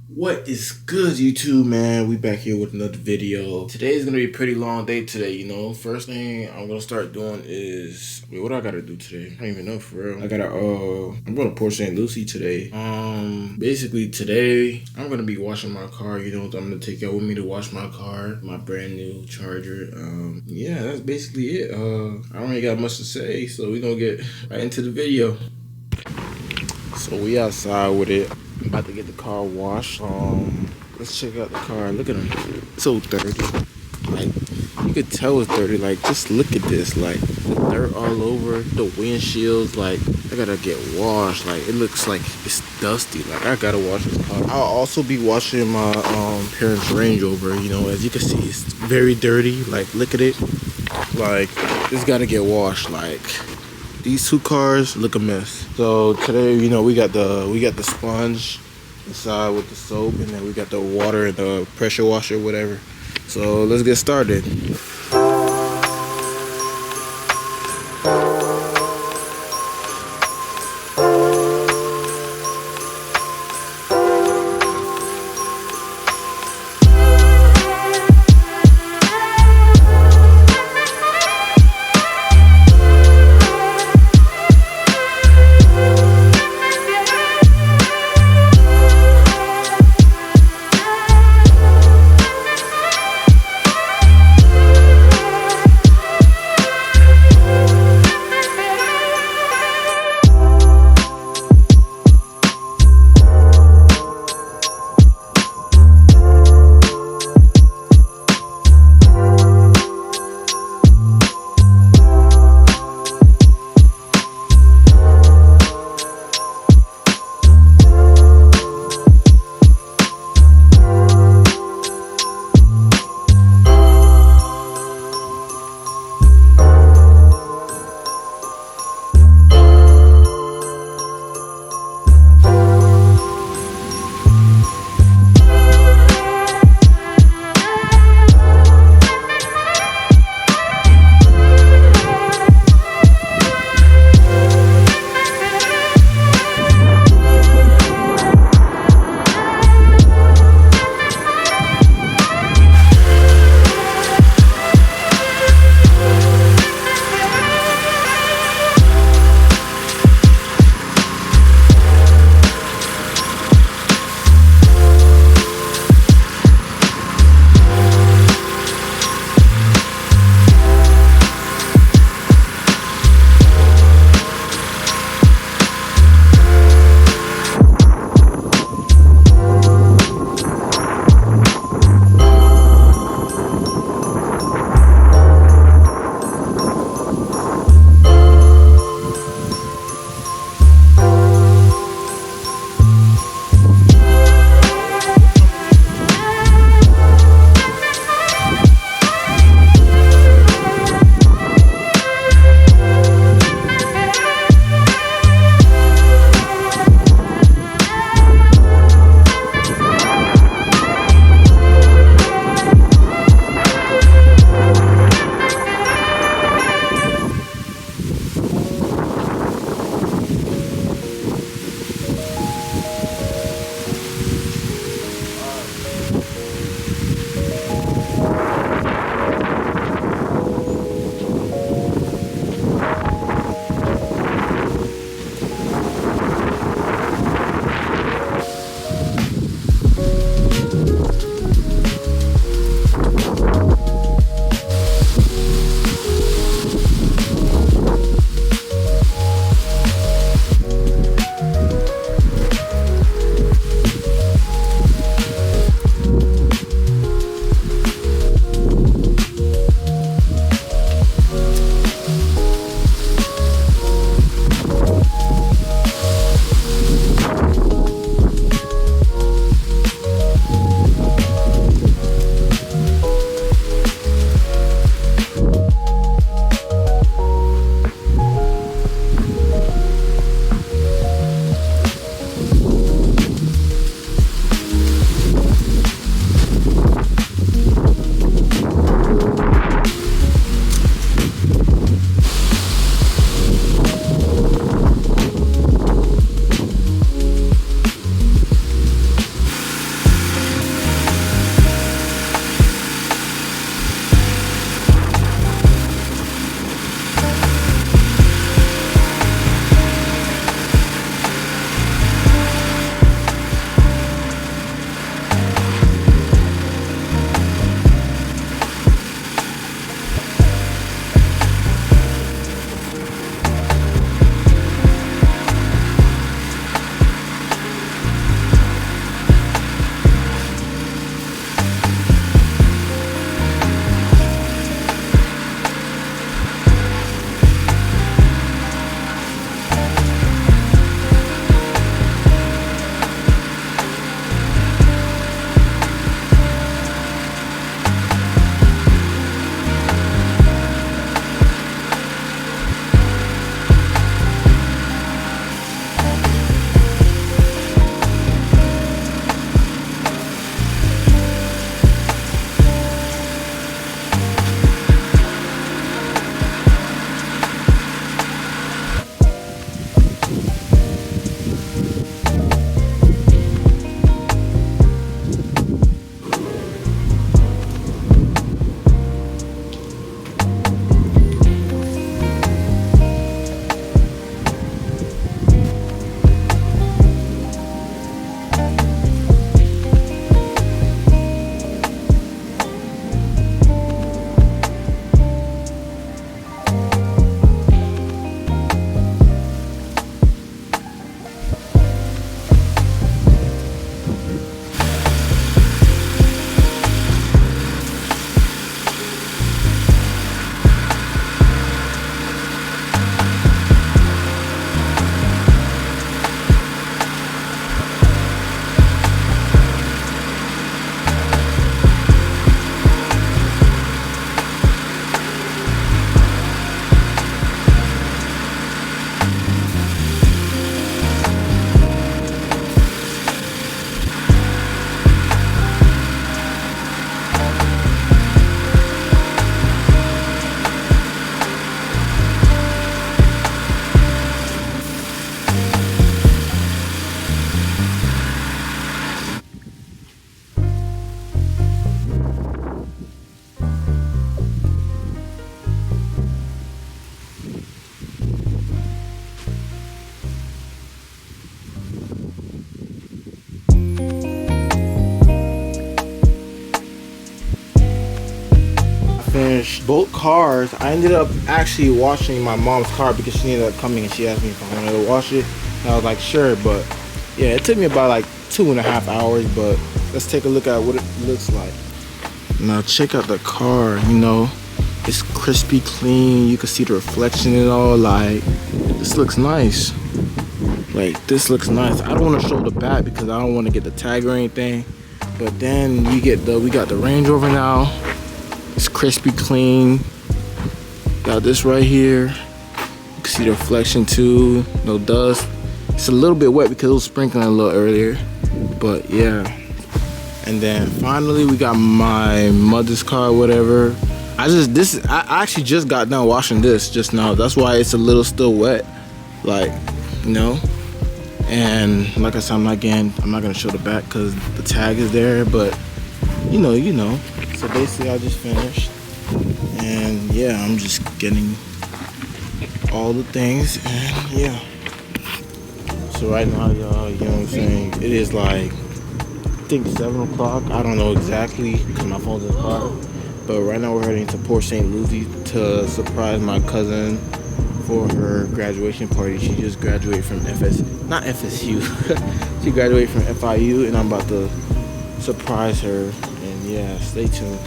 What is good, YouTube, man? We back here with another video. Today's gonna be a pretty long day today, you know. First thing I'm gonna start doing is what I gotta do today? I don't even know for real. I'm going to Port St. Lucie today. Basically today I'm gonna be washing my car, you know. I'm gonna take out with me to wash my car, my brand new Charger. Yeah, that's basically it. I don't really got much to say, so we gonna get right into the video. So we outside with it. I'm about to get the car washed. Let's check out the car. Look at him. It's so dirty. Like, you could tell it's dirty. Like, just look at this. Like, the dirt all over the windshields. Like, I gotta get washed. Like, it looks like it's dusty. Like, I gotta wash this car. I'll also be washing my parents' Range Rover. You know, as you can see, it's very dirty. Like, look at it. Like, this gotta get washed. Like, these two cars look a mess. So today, you know, we got the sponge inside with the soap, and then we got the water and the pressure washer, whatever. So let's get started. finished both cars. I ended up actually washing my mom's car because she ended up coming and she asked me if I wanted to wash it. And I was like, sure, but yeah, it took me about like 2.5 hours, but let's take a look at what it looks like. Now check out the car, you know, it's crispy clean. You can see the reflection and all. Like, this looks nice. Like, this looks nice. I don't want to show the back because I don't want to get the tag or anything. But then we got the Range Rover now. It's crispy clean. Got this right here. You can see the reflection too. No dust. It's a little bit wet because it was sprinkling a little earlier. But yeah. And then finally we got my mother's car, whatever. I actually just got done washing this just now. That's why it's a little still wet. Like, you know. And like I said, I'm not gonna show the back because the tag is there, but you know. So basically I just finished. And yeah, I'm just getting all the things, and yeah. So right now, y'all, you know what I'm saying? It is like, I think 7 o'clock. I don't know exactly because my phone's in the car. But right now we're heading to Port St. Lucie to surprise my cousin for her graduation party. She just graduated from not FSU. She graduated from FIU, and I'm about to surprise her. And yeah, stay tuned.